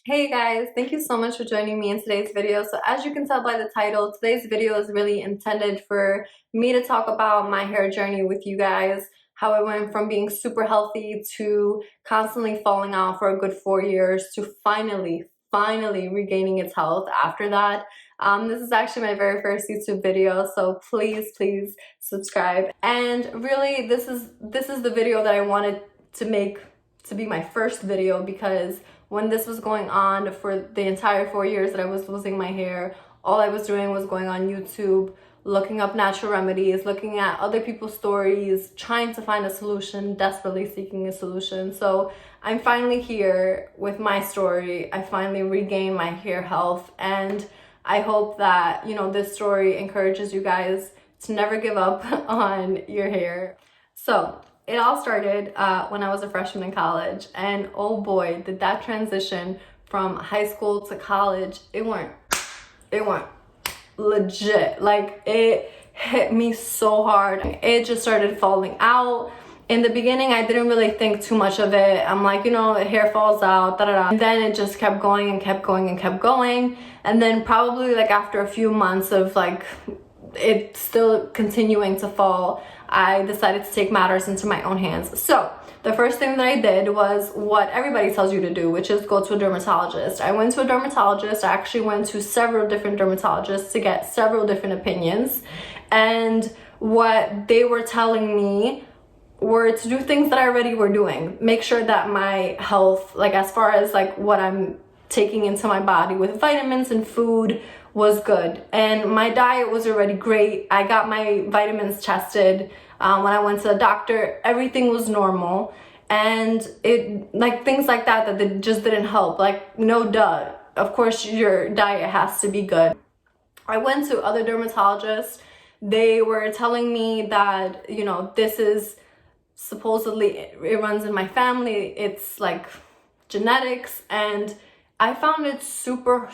Hey guys, thank you so much for joining me in today's video. So as you can tell by the title, today's video is really intended for me to talk about my hair journey with you guys, how I went from being super healthy to constantly falling out for a good 4 years to finally regaining its health after that. This is actually my very first YouTube video, so please subscribe. And really, this is the video that I wanted to make to be my first video, because when this was going on for the entire 4 years that I was losing my hair, all I was doing was going on YouTube, looking up natural remedies, looking at other people's stories, trying to find a solution, desperately seeking a solution. So I'm finally here with my story. I finally regained my hair health, and I hope that, this story encourages you guys to never give up on your hair. So it all started when I was a freshman in college, and oh boy, did that transition from high school to college, it weren't legit. Like, it hit me so hard. It just started falling out. In the beginning, I didn't really think too much of it. I'm like, the hair falls out, and then it just kept going and kept going and kept going. And then probably like after a few months of like it still continuing to fall, I decided to take matters into my own hands. So the first thing that I did was what everybody tells you to do, which is go to a dermatologist. I went to a dermatologist. I actually went to several different dermatologists to get several different opinions. And what they were telling me were to do things that I already were doing. Make sure that my health, like as far as like what I'm taking into my body with vitamins and food, was good. And my diet was already great. I got my vitamins tested when I went to the doctor. Everything was normal. And it, like, things like that just didn't help. Like, no duh. Of course your diet has to be good. I went to other dermatologists. They were telling me that, this is supposedly, it runs in my family. It's like genetics. And I found it super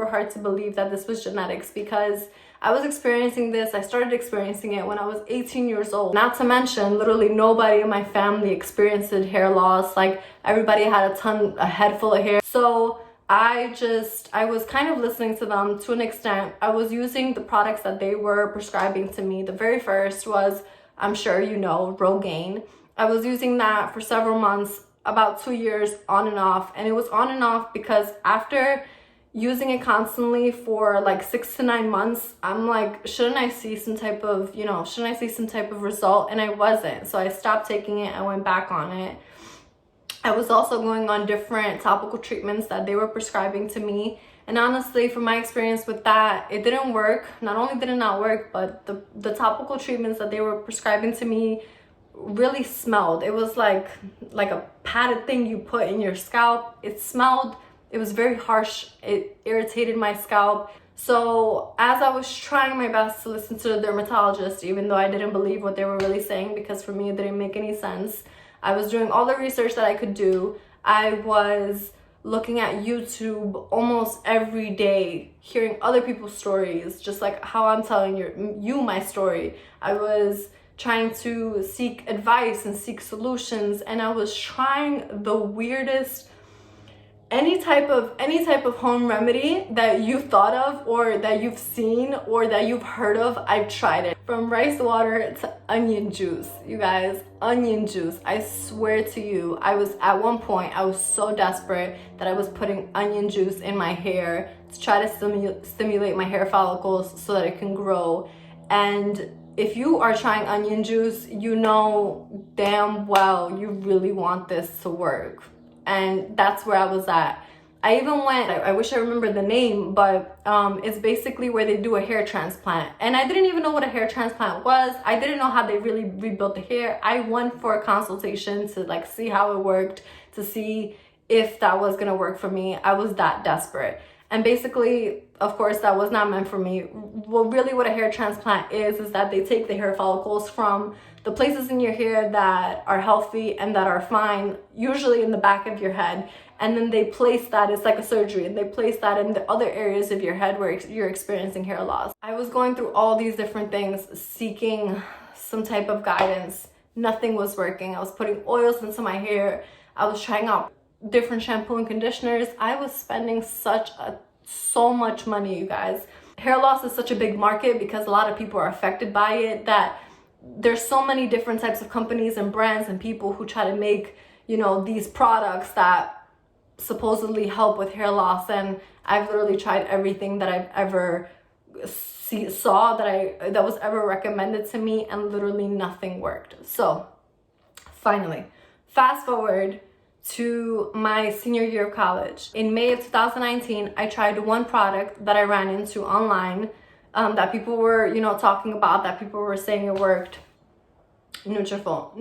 hard to believe that this was genetics, because I was experiencing this. I started experiencing it when I was 18 years old. Not to mention, literally nobody in my family experienced hair loss. Like, everybody had a head full of hair. So I was kind of listening to them to an extent. I was using the products that they were prescribing to me. The very first was, I'm sure you know, Rogaine. I was using that for several months, about 2 years, on and off. And it was on and off because after using it constantly for like 6 to 9 months, I'm like, shouldn't I see some type of result? And I wasn't. So I stopped taking it. I went back on it. I was also going on different topical treatments that they were prescribing to me. And honestly, from my experience with that, it didn't work. Not only did it not work, but the topical treatments that they were prescribing to me really smelled. It was like a padded thing you put in your scalp. It smelled. It was very harsh. It irritated my scalp. So as I was trying my best to listen to the dermatologist, even though I didn't believe what they were really saying, because for me it didn't make any sense, I was doing all the research that I could do. I was looking at YouTube almost every day, hearing other people's stories, just like how I'm telling you my story. I was trying to seek advice and seek solutions, and I was trying the weirdest, any type of home remedy that you've thought of or that you've seen or that you've heard of. I've tried it. From rice water to onion juice. You guys, onion juice. I swear to you, at one point I was so desperate that I was putting onion juice in my hair to try to stimulate my hair follicles so that it can grow. And if you are trying onion juice, you know damn well you really want this to work. And that's where I was at. I even went, I wish I remembered the name, but it's basically where they do a hair transplant. And I didn't even know what a hair transplant was. I didn't know how they really rebuilt the hair. I went for a consultation to like see how it worked, to see if that was gonna work for me. I was that desperate. And basically, of course, that was not meant for me. Well, really what a hair transplant is that they take the hair follicles from the places in your hair that are healthy and that are fine, usually in the back of your head, and then they place that, it's like a surgery, and they place that in the other areas of your head where you're experiencing hair loss. I was going through all these different things, seeking some type of guidance. Nothing was working. I was putting oils into my hair. I was trying out different shampoo and conditioners. I was spending so much money, you guys. Hair loss is such a big market because a lot of people are affected by it, that there's so many different types of companies and brands and people who try to make, you know, these products that supposedly help with hair loss. And I've literally tried everything that I've ever saw that was ever recommended to me, and literally nothing worked. So finally, fast forward to my senior year of college. In May of 2019, I tried one product that I ran into online, that people were, you know, talking about, that people were saying it worked. Nutrafol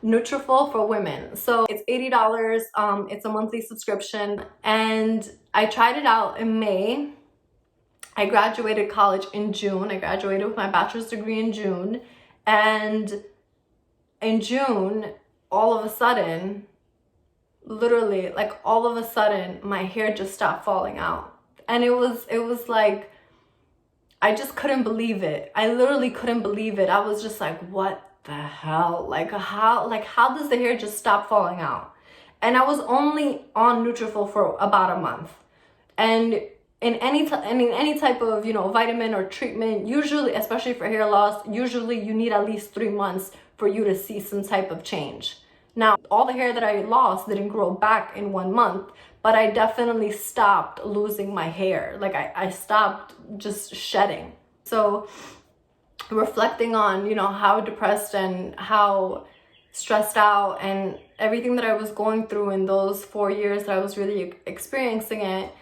Nutrafol for women. So it's $80. It's a monthly subscription, and I tried it out in May. I graduated college in June. I graduated with my bachelor's degree in June, and in June, all of a sudden, literally, like all of a sudden, my hair just stopped falling out. And it was like, I just couldn't believe it. I literally couldn't believe it. I was just like, what the hell? How does the hair just stop falling out? And I was only on Nutrafol for about a month. And in any type of, you know, vitamin or treatment, usually, especially for hair loss, usually you need at least 3 months for you to see some type of change. Now, all the hair that I lost didn't grow back in 1 month, but I definitely stopped losing my hair. Like I stopped just shedding. So reflecting on, you know, how depressed and how stressed out and everything that I was going through in those 4 years that I was really experiencing it,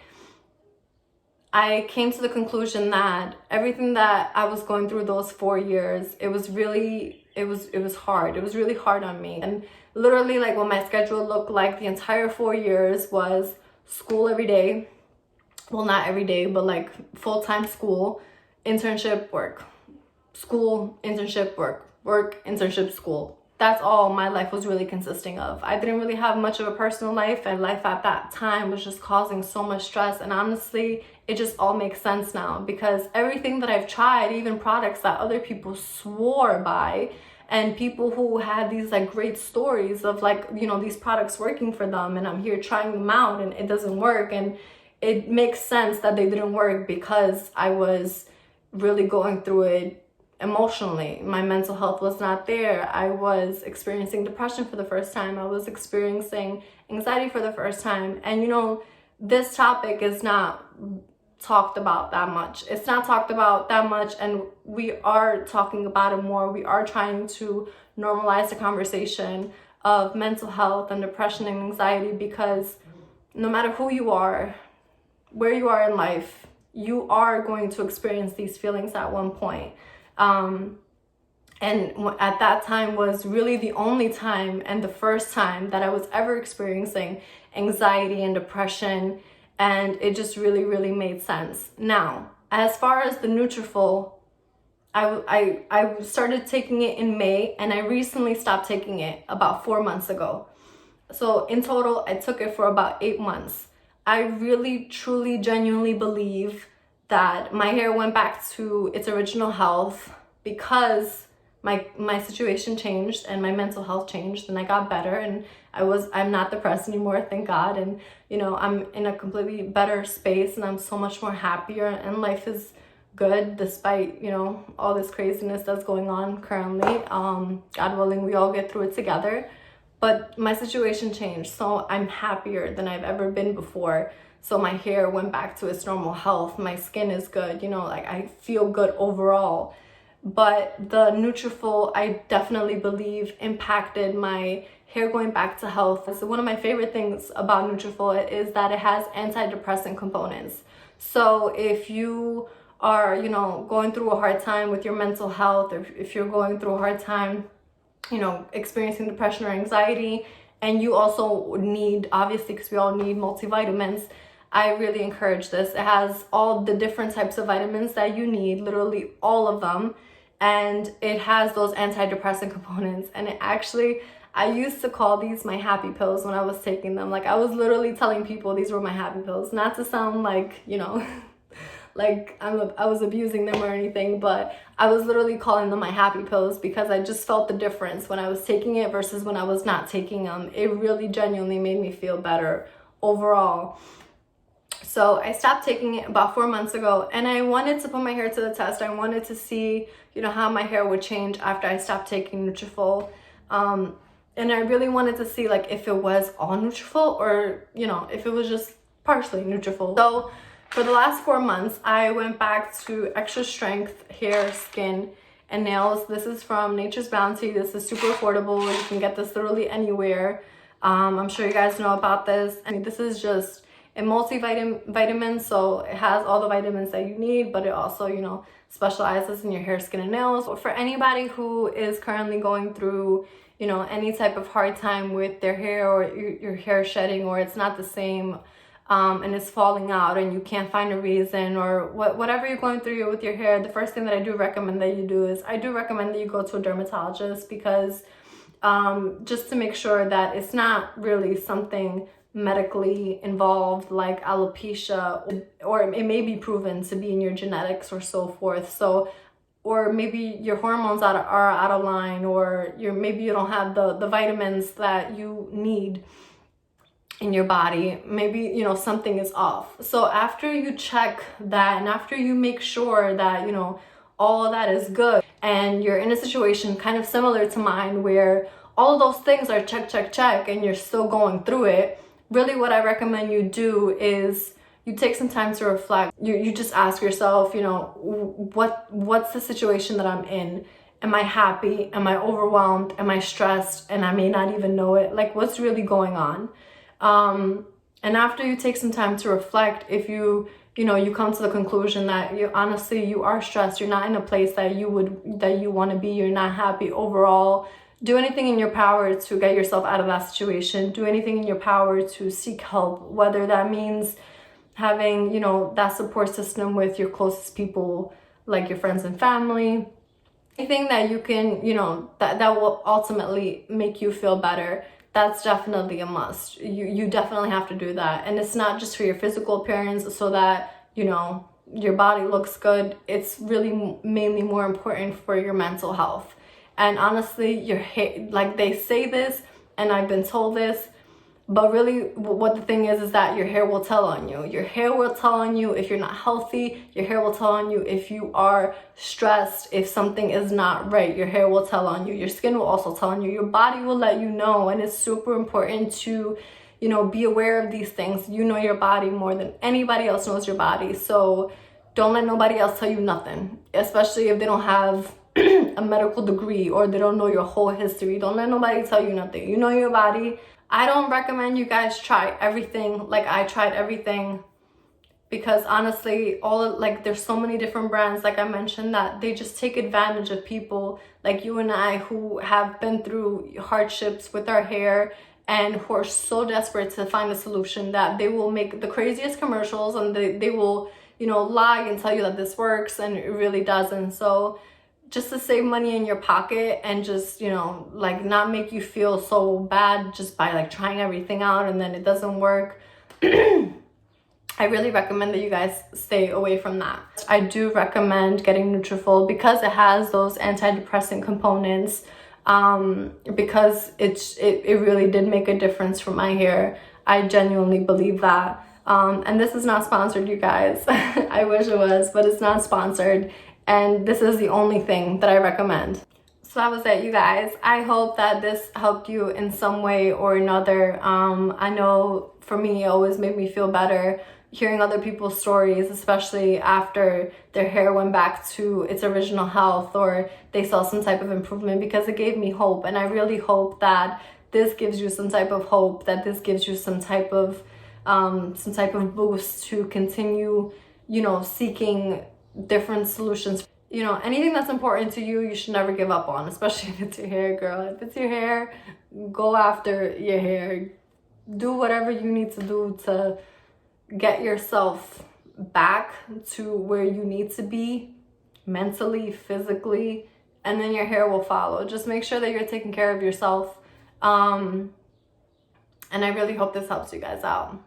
I came to the conclusion that everything that I was going through those 4 years, it was hard. It was really hard on me. And literally, like, what my schedule looked like the entire 4 years was school every day. Well, not every day, but like full-time school, internship, work, school, internship, work, internship, school. That's all my life was really consisting of. I didn't really have much of a personal life, and life at that time was just causing so much stress. And honestly, it just all makes sense now, because everything that I've tried, even products that other people swore by, and people who had these like great stories of, like, you know, these products working for them, and I'm here trying them out and it doesn't work. And it makes sense that they didn't work because I was really going through it emotionally. My mental health was not there. I was experiencing depression for the first time. I was experiencing anxiety for the first time. And, you know, this topic is not talked about that much. It's not talked about that much, and we are talking about it more. We are trying to normalize the conversation of mental health and depression and anxiety, because no matter who you are, where you are in life, you are going to experience these feelings at one point. And at that time was really the only time and the first time that I was ever experiencing anxiety and depression, and it just really made sense. Now, as far as the Nutrafol, I started taking it in May, and I recently stopped taking it about 4 months ago. So in total, I took it for about 8 months. I really, truly, genuinely believe that my hair went back to its original health because my situation changed and my mental health changed, and I got better, and I'm not depressed anymore, thank God. And, you know, I'm in a completely better space, and I'm so much more happier, and life is good despite, you know, all this craziness that's going on currently. God willing, we all get through it together. But my situation changed, so I'm happier than I've ever been before. So my hair went back to its normal health. My skin is good, you know, like I feel good overall. But the Nutrafol, I definitely believe, impacted my hair going back to health. So one of my favorite things about Nutrafol is that it has antidepressant components. So if you are, you know, going through a hard time with your mental health, or if you're going through a hard time, you know, experiencing depression or anxiety, and you also need, obviously, because we all need multivitamins, I really encourage this. It has all the different types of vitamins that you need, literally all of them, and it has those antidepressant components. And it actually, I used to call these my happy pills when I was taking them. Like, I was literally telling people these were my happy pills, not to sound like, you know, like I was abusing them or anything, but I was literally calling them my happy pills because I just felt the difference when I was taking it versus when I was not taking them. It really genuinely made me feel better overall. So I stopped taking it about 4 months ago, and I wanted to put my hair to the test. I wanted to see, you know, how my hair would change after I stopped taking Nutrafol. And I really wanted to see like if it was all Nutrafol or, you know, if it was just partially Nutrafol. So for the last 4 months, I went back to Extra Strength Hair, Skin, and Nails. This is from Nature's Bounty. This is super affordable. You can get this literally anywhere. I'm sure you guys know about this. I mean, this is just a multivitamin, so it has all the vitamins that you need, but it also, you know, specializes in your hair, skin, and nails. For anybody who is currently going through, you know, any type of hard time with their hair, or your hair shedding, or it's not the same, and it's falling out and you can't find a reason, or whatever you're going through with your hair, the first thing that I do recommend that you do is I do recommend that you go to a dermatologist, because just to make sure that it's not really something medically involved like alopecia, or it may be proven to be in your genetics or so forth. So, or maybe your hormones are out of line, or maybe you don't have the vitamins that you need in your body. Maybe, you know, something is off. So after you check that, and after you make sure that, you know, all of that is good, and you're in a situation kind of similar to mine where all of those things are check, and you're still going through it, really what I recommend you do is you take some time to reflect. You just ask yourself, you know, what's the situation that I'm in? Am I happy? Am I overwhelmed? Am I stressed? And I may not even know it. Like, what's really going on? And after you take some time to reflect, if you come to the conclusion that you are stressed, you're not in a place that you want to be, you're not happy overall, do anything in your power to get yourself out of that situation. Do anything in your power to seek help, whether that means having, you know, that support system with your closest people, like your friends and family. Anything that you can, you know, that will ultimately make you feel better. That's definitely a must. You definitely have to do that. And it's not just for your physical appearance so that, you know, your body looks good. It's really mainly more important for your mental health. And honestly, your hair, like they say this, and I've been told this, but really what the thing is that your hair will tell on you. Your hair will tell on you if you're not healthy. Your hair will tell on you if you are stressed, if something is not right. Your hair will tell on you. Your skin will also tell on you. Your body will let you know. And it's super important to, you know, be aware of these things. You know your body more than anybody else knows your body. So don't let nobody else tell you nothing, especially if they don't have a medical degree or they don't know your whole history. Don't let nobody tell you nothing. You know your body. I don't recommend you guys try everything like I tried everything, because honestly, there's so many different brands, like I mentioned, that they just take advantage of people like you and I who have been through hardships with our hair and who are so desperate to find a solution that they will make the craziest commercials, and they will, you know, lie and tell you that this works and it really doesn't. So just to save money in your pocket and just, you know, like not make you feel so bad just by like trying everything out and then it doesn't work, I really recommend that you guys stay away from that. I do recommend getting Nutrafol because it has those antidepressant components, because it really did make a difference for my hair. I genuinely believe that. And this is not sponsored, you guys. I wish it was, but it's not sponsored. And this is the only thing that I recommend. So that was it, you guys. I hope that this helped you in some way or another. I know for me, it always made me feel better hearing other people's stories, especially after their hair went back to its original health or they saw some type of improvement, because it gave me hope. And I really hope that this gives you some type of hope, that this gives you some type of boost to continue, you know, seeking different solutions. You know, anything that's important to you, you should never give up on, especially if it's your hair, girl. If it's your hair, go after your hair. Do whatever you need to do to get yourself back to where you need to be mentally, physically, and then your hair will follow. Just make sure that you're taking care of yourself. And I really hope this helps you guys out.